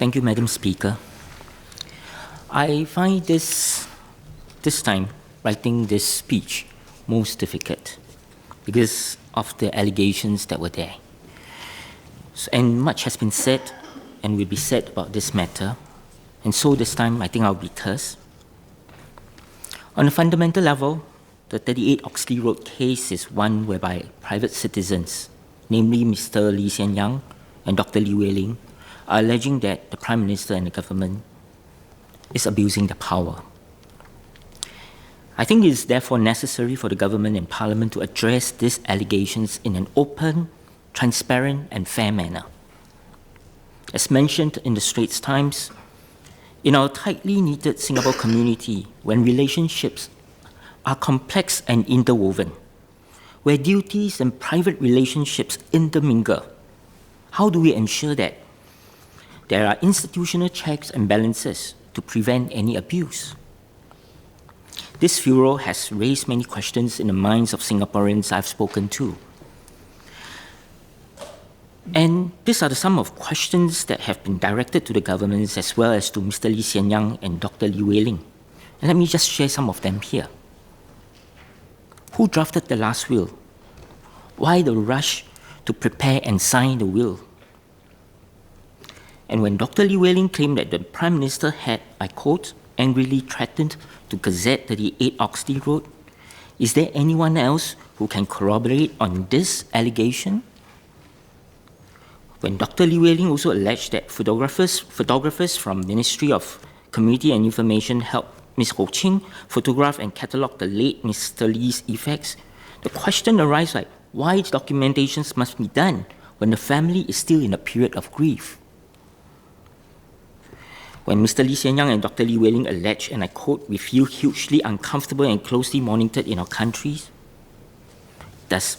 Thank you, Madam Speaker. I find this time writing this speech most difficult because of the allegations that were there. And much has been said and will be said about this matter. And so this time, I think I'll be terse. On a fundamental level, the 38 Oxley Road case is one whereby private citizens, namely Mr. Lee Hsien Yang and Dr. Lee Wei Ling, are alleging that the Prime Minister and the government is abusing their power. I think it is therefore necessary for the government and Parliament to address these allegations in an open, transparent, and fair manner. As mentioned in the Straits Times, in our tightly knitted Singapore community, when relationships are complex and interwoven, where duties and private relationships intermingle, how do we ensure that there are institutional checks and balances to prevent any abuse? This furor has raised many questions in the minds of Singaporeans I've spoken to. And these are some of questions that have been directed to the governments as well as to Mr. Lee Hsien Yang and Dr. Lee Wei Ling. And let me just share some of them here. Who drafted the last will? Why the rush to prepare and sign the will? And when Dr. Lee Wei Ling claimed that the Prime Minister had, I quote, angrily threatened to gazette 38 Oxley Road, is there anyone else who can corroborate on this allegation? When Dr. Lee Wei Ling also alleged that photographers from Ministry of Community and Information helped Ms. Ho Ching photograph and catalogue the late Mr. Lee's effects, the question arises like, why documentations must be done when the family is still in a period of grief? When Mr. Lee Hsien Yang and Dr. Lee Wei Ling allege, and I quote, "We feel hugely uncomfortable and closely monitored in our countries," does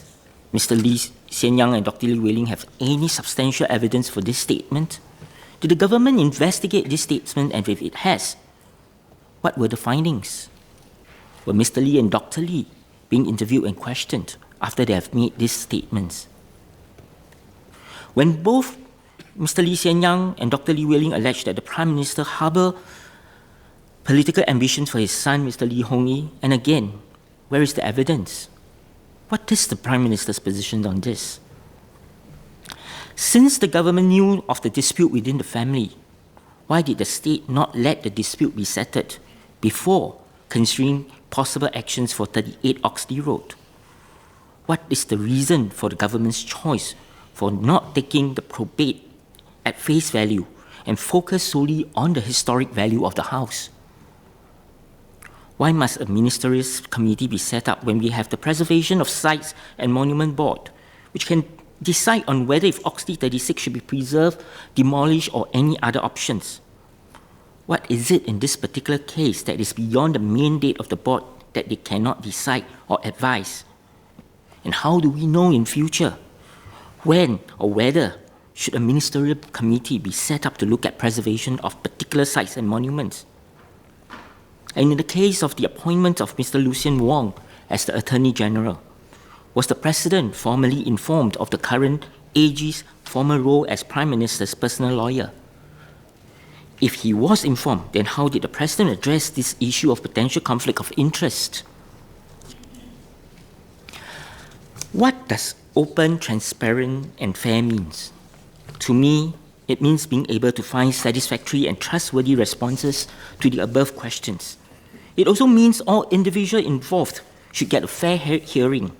Mr. Lee Hsien Yang and Dr. Lee Wei Ling have any substantial evidence for this statement? Did the government investigate this statement, and if it has, what were the findings? Were Mr. Lee and Dr. Lee being interviewed and questioned after they have made these statements? When both Mr. Lee Hsien Yang and Dr. Lee Wei Ling alleged that the Prime Minister harbour political ambitions for his son, Mr. Lee Hong Yi, and again, where is the evidence? What is the Prime Minister's position on this? Since the government knew of the dispute within the family, why did the state not let the dispute be settled before considering possible actions for 38 Oxley Road? What is the reason for the government's choice for not taking the probate at face value and focus solely on the historic value of the house? Why must a ministerial committee be set up when we have the Preservation of Sites and Monument Board, which can decide on whether if Oxley 36 should be preserved, demolished, or any other options? What is it in this particular case that is beyond the mandate of the board that they cannot decide or advise? And how do we know in future when or whether should a ministerial committee be set up to look at preservation of particular sites and monuments? And in the case of the appointment of Mr. Lucien Wong as the Attorney General, was the President formally informed of the current AG's former role as Prime Minister's personal lawyer? If he was informed, then how did the President address this issue of potential conflict of interest? What does open, transparent, and fair means? To me, it means being able to find satisfactory and trustworthy responses to the above questions. It also means all individuals involved should get a fair hearing,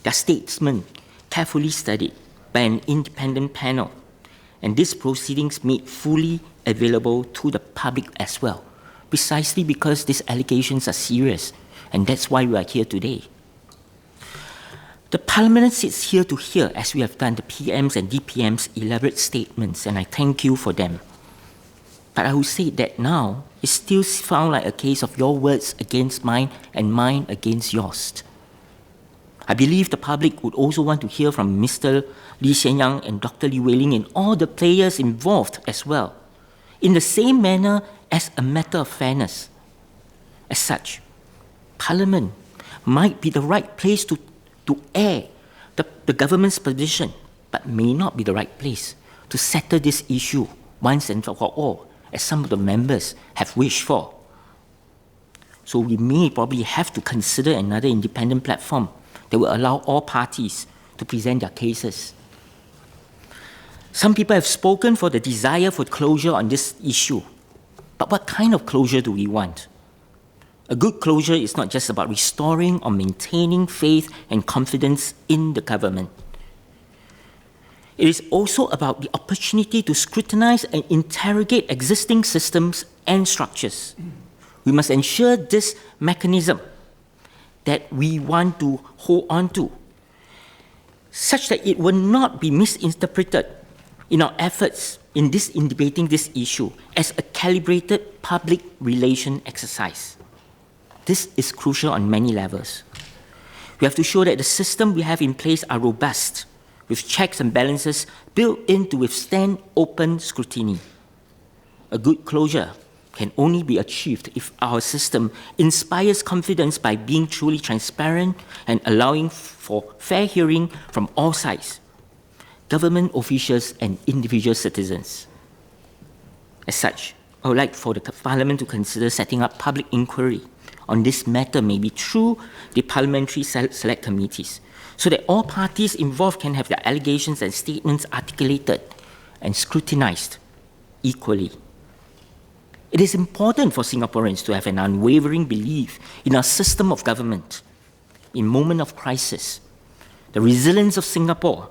their statement carefully studied by an independent panel, and these proceedings made fully available to the public as well, precisely because these allegations are serious, and that's why we are here today. The Parliament sits here to hear, as we have done, the PM's and DPM's elaborate statements, and I thank you for them. But I would say that now, it still sounds like a case of your words against mine and mine against yours. I believe the public would also want to hear from Mr. Lee Hsien Yang and Dr. Lee Wei Ling and all the players involved as well, in the same manner as a matter of fairness. As such, Parliament might be the right place to air the government's position, but may not be the right place to settle this issue once and for all, as some of the members have wished for. So we may probably have to consider another independent platform that will allow all parties to present their cases. Some people have spoken for the desire for closure on this issue. But what kind of closure do we want? A good closure is not just about restoring or maintaining faith and confidence in the government. It is also about the opportunity to scrutinize and interrogate existing systems and structures. We must ensure this mechanism that we want to hold on to, such that it will not be misinterpreted in our efforts in debating this issue as a calibrated public relation exercise. This is crucial on many levels. We have to show that the system we have in place are robust, with checks and balances built in to withstand open scrutiny. A good closure can only be achieved if our system inspires confidence by being truly transparent and allowing for fair hearing from all sides, government officials and individual citizens. As such, I would like for the Parliament to consider setting up public inquiry on this matter, maybe through the parliamentary select committees, so that all parties involved can have their allegations and statements articulated and scrutinized equally. It is important for Singaporeans to have an unwavering belief in our system of government. In moment of crisis, the resilience of Singapore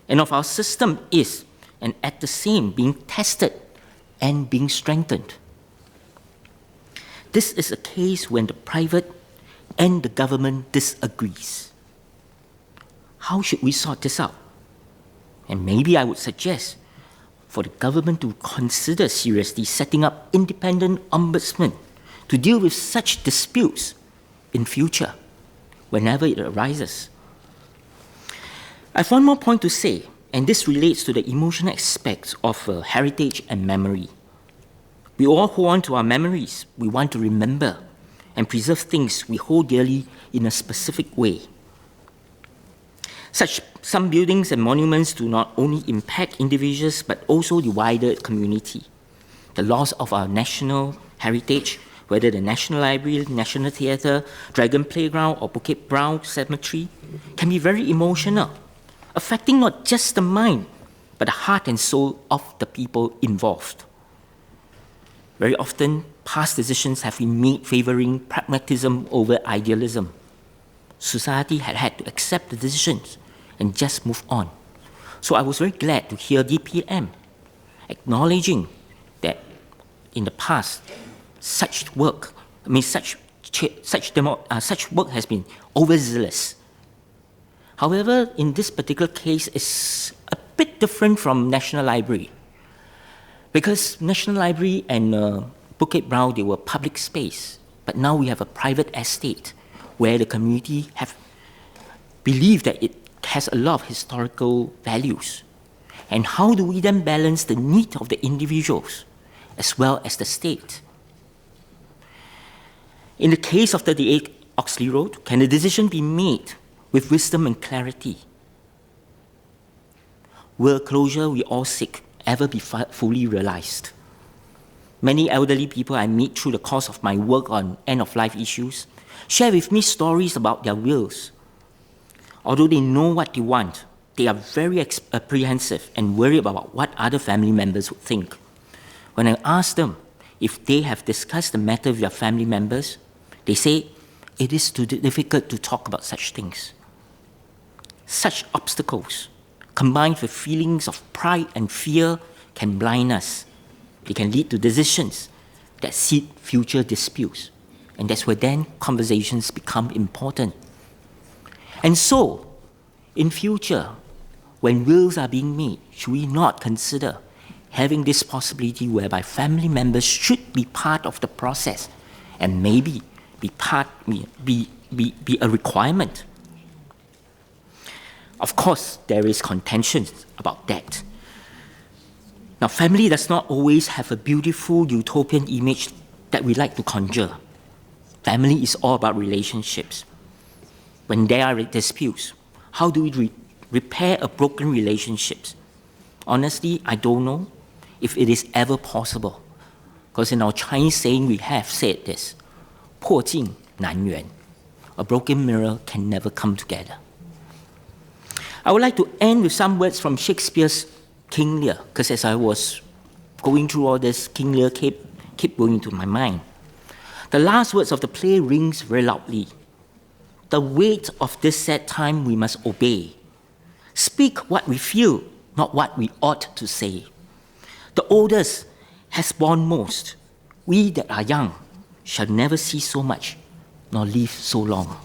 and of our system is, and at the same, being tested and being strengthened. This is a case when the private and the government disagrees. How should we sort this out? And maybe I would suggest for the government to consider seriously setting up independent ombudsmen to deal with such disputes in future, whenever it arises. I have one more point to say, and this relates to the emotional aspects of heritage and memory. We all hold on to our memories. We want to remember and preserve things we hold dearly in a specific way. Some buildings and monuments do not only impact individuals, but also the wider community. The loss of our national heritage, whether the National Library, National Theatre, Dragon Playground, or Bukit Brown Cemetery, can be very emotional, affecting not just the mind, but the heart and soul of the people involved. Very often, past decisions have been made favoring pragmatism over idealism. Society had to accept the decisions and just move on. So I was very glad to hear DPM acknowledging that in the past, such work has been overzealous. However, in this particular case, it's a bit different from National Library, because National Library and Bukit Brown, they were public space, but now we have a private estate where the community have believed that it has a lot of historical values. And how do we then balance the need of the individuals as well as the state? In the case of 38 Oxley Road, can the decision be made with wisdom and clarity? Will closure we all seek ever be fully realized? Many elderly people I meet through the course of my work on end-of-life issues share with me stories about their wills. Although they know what they want, they are very apprehensive and worried about what other family members would think. When I ask them if they have discussed the matter with their family members, they say it is too difficult to talk about such things. Such obstacles, combined with feelings of pride and fear, can blind us. They can lead to decisions that seed future disputes. And that's where then conversations become important. And so, in future, when wills are being made, should we not consider having this possibility whereby family members should be part of the process and maybe be a requirement? Of course, there is contention about that. Now, family does not always have a beautiful utopian image that we like to conjure. Family is all about relationships. When there are disputes, how do we repair a broken relationships? Honestly, I don't know. if it is ever possible. Because in our Chinese saying, we have said this, 破镜难圆. A broken mirror can never come together. I would like to end with some words from Shakespeare's King Lear, because as I was going through all this, King Lear kept going into my mind. The last words of the play rings very loudly. The weight of this sad time we must obey. Speak what we feel, not what we ought to say. The oldest has borne most. We that are young shall never see so much, nor live so long.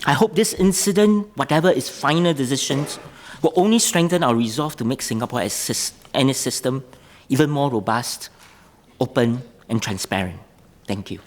I hope this incident, whatever its final decisions, will only strengthen our resolve to make Singapore and its system even more robust, open, and transparent. Thank you.